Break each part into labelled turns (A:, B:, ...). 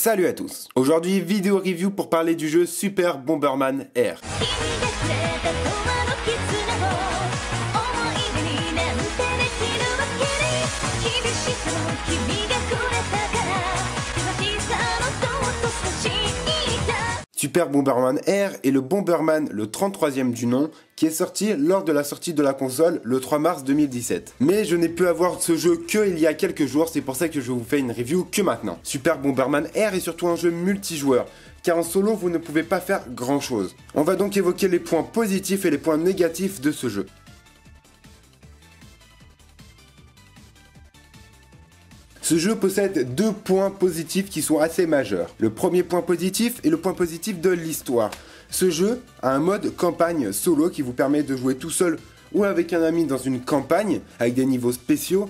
A: Salut à tous. Aujourd'hui, vidéo review pour parler du jeu Super Bomberman Air. Super Bomberman Air est le Bomberman, le 33e du nom, qui est sorti lors de la sortie de la console le 3 mars 2017. Mais je n'ai pu avoir ce jeu que il y a quelques jours, c'est pour ça que je vous fais une review que maintenant. Super Bomberman Air est surtout un jeu multijoueur, car en solo vous ne pouvez pas faire grand chose. On va donc évoquer les points positifs et les points négatifs de ce jeu. Ce jeu possède deux points positifs qui sont assez majeurs. Le premier point positif est le point positif de l'histoire. Ce jeu a un mode campagne solo qui vous permet de jouer tout seul ou avec un ami dans une campagne avec des niveaux spéciaux.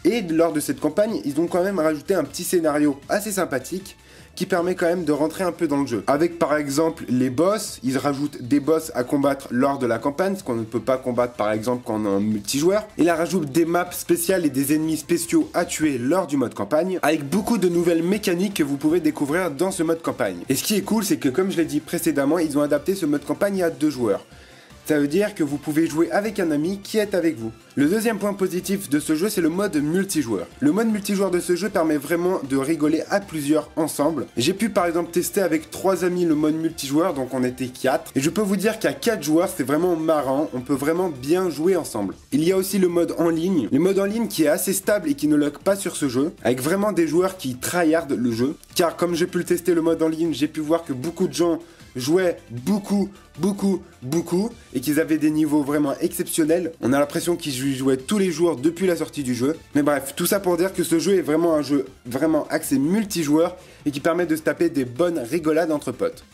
A: Et lors de cette campagne, ils ont quand même rajouté un petit scénario assez sympathique qui permet quand même de rentrer un peu dans le jeu. Avec par exemple les boss, ils rajoutent des boss à combattre lors de la campagne, ce qu'on ne peut pas combattre par exemple quand on est en multijoueur. Ils rajoutent des maps spéciales et des ennemis spéciaux à tuer lors du mode campagne, avec beaucoup de nouvelles mécaniques que vous pouvez découvrir dans ce mode campagne. Et ce qui est cool, c'est que comme je l'ai dit précédemment, ils ont adapté ce mode campagne à 2 joueurs. Ça veut dire que vous pouvez jouer avec un ami qui est avec vous. Le deuxième point positif de ce jeu, c'est le mode multijoueur. Le mode multijoueur de ce jeu permet vraiment de rigoler à plusieurs ensemble. J'ai pu par exemple tester avec 3 amis le mode multijoueur, donc on était 4. Et je peux vous dire qu'à 4 joueurs, c'est vraiment marrant, on peut vraiment bien jouer ensemble. Il y a aussi le mode en ligne. Le mode en ligne qui est assez stable et qui ne lock pas sur ce jeu, avec vraiment des joueurs qui tryhardent le jeu. Car comme j'ai pu le tester le mode en ligne, j'ai pu voir que beaucoup de gens jouaient beaucoup et qu'ils avaient des niveaux vraiment exceptionnels. On a l'impression qu'ils jouaient tous les jours depuis la sortie du jeu. Mais bref, tout ça pour dire que ce jeu est vraiment un jeu vraiment axé multijoueur et qui permet de se taper des bonnes rigolades entre potes.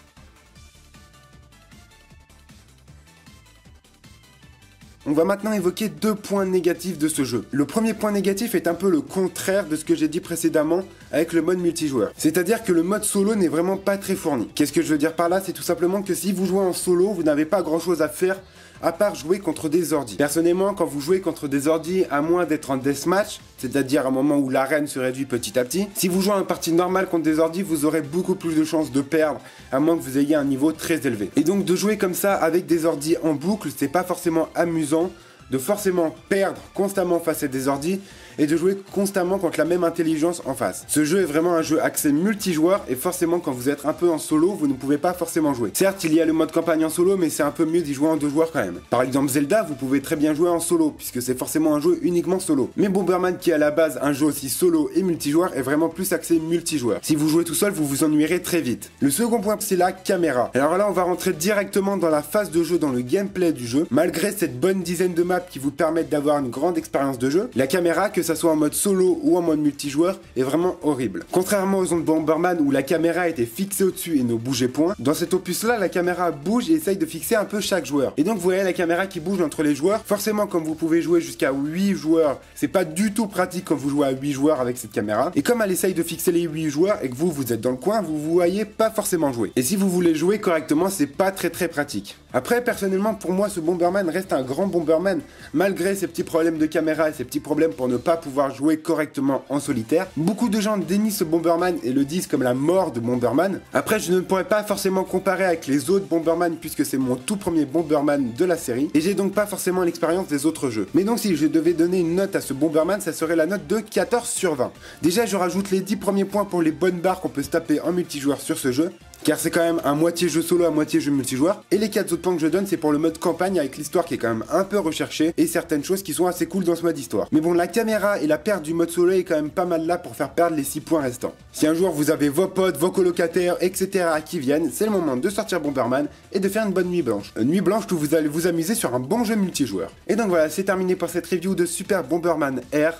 A: On va maintenant évoquer 2 points négatifs de ce jeu. Le premier point négatif est un peu le contraire de ce que j'ai dit précédemment avec le mode multijoueur. C'est-à-dire que le mode solo n'est vraiment pas très fourni. Qu'est-ce que je veux dire par là? C'est tout simplement que si vous jouez en solo, vous n'avez pas grand-chose à faire à part jouer contre des ordis. Personnellement, quand vous jouez contre des ordis, à moins d'être en deathmatch, c'est-à-dire un moment où l'arène se réduit petit à petit, si vous jouez en partie normale contre des ordis, vous aurez beaucoup plus de chances de perdre, à moins que vous ayez un niveau très élevé. Et donc de jouer comme ça avec des ordis en boucle, c'est pas forcément amusant de forcément perdre constamment face à des ordis et de jouer constamment contre la même intelligence en face. Ce jeu est vraiment un jeu axé multijoueur et forcément quand vous êtes un peu en solo, vous ne pouvez pas forcément jouer. Certes, il y a le mode campagne en solo, mais c'est un peu mieux d'y jouer en 2 joueurs quand même. Par exemple Zelda, vous pouvez très bien jouer en solo, puisque c'est forcément un jeu uniquement solo. Mais Bomberman, qui est à la base un jeu aussi solo et multijoueur, est vraiment plus axé multijoueur. Si vous jouez tout seul, vous vous ennuierez très vite. Le second point, c'est la caméra. Alors là, on va rentrer directement dans la phase de jeu, dans le gameplay du jeu. Malgré cette bonne dizaine de maps qui vous permettent d'avoir une grande expérience de jeu, la caméra, que ça soit en mode solo ou en mode multijoueur, est vraiment horrible. Contrairement aux autres Bomberman où la caméra était fixée au-dessus et ne bougeait point, dans cet opus là la caméra bouge et essaye de fixer un peu chaque joueur. Et donc vous voyez la caméra qui bouge entre les joueurs. Forcément, comme vous pouvez jouer jusqu'à 8 joueurs, c'est pas du tout pratique quand vous jouez à 8 joueurs avec cette caméra. Et comme elle essaye de fixer les 8 joueurs et que vous êtes dans le coin, vous voyez pas forcément jouer. Et si vous voulez jouer correctement, c'est pas très pratique. Après, personnellement, pour moi, ce Bomberman reste un grand Bomberman, malgré ces petits problèmes de caméra et ces petits problèmes pour ne pas pouvoir jouer correctement en solitaire. Beaucoup de gens dénient ce Bomberman et le disent comme la mort de Bomberman. Après, je ne pourrais pas forcément comparer avec les autres Bomberman puisque c'est mon tout premier Bomberman de la série et j'ai donc pas forcément l'expérience des autres jeux. Mais donc si je devais donner une note à ce Bomberman, ça serait la note de 14 sur 20. Déjà, je rajoute les 10 premiers points pour les bonnes barres qu'on peut se taper en multijoueur sur ce jeu, car c'est quand même un moitié jeu solo, à moitié jeu multijoueur. Et les 4 autres points que je donne, c'est pour le mode campagne avec l'histoire qui est quand même un peu recherchée et certaines choses qui sont assez cool dans ce mode histoire. Mais bon, la caméra et la perte du mode solo est quand même pas mal là pour faire perdre les 6 points restants. Si un jour vous avez vos potes, vos colocataires, etc. qui viennent, c'est le moment de sortir Bomberman et de faire une bonne nuit blanche. Une nuit blanche où vous allez vous amuser sur un bon jeu multijoueur. Et donc voilà, c'est terminé pour cette review de Super Bomberman Air.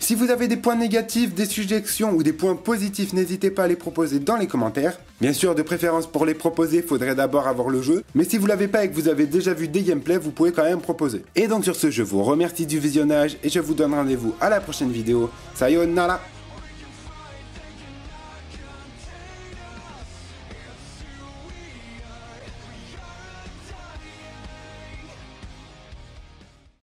A: Si vous avez des points négatifs, des suggestions ou des points positifs, n'hésitez pas à les proposer dans les commentaires. Bien sûr, de préférence pour les proposer, il faudrait d'abord avoir le jeu. Mais si vous l'avez pas et que vous avez déjà vu des gameplays, vous pouvez quand même proposer. Et donc sur ce, je vous remercie du visionnage et je vous donne rendez-vous à la prochaine vidéo. Sayonara!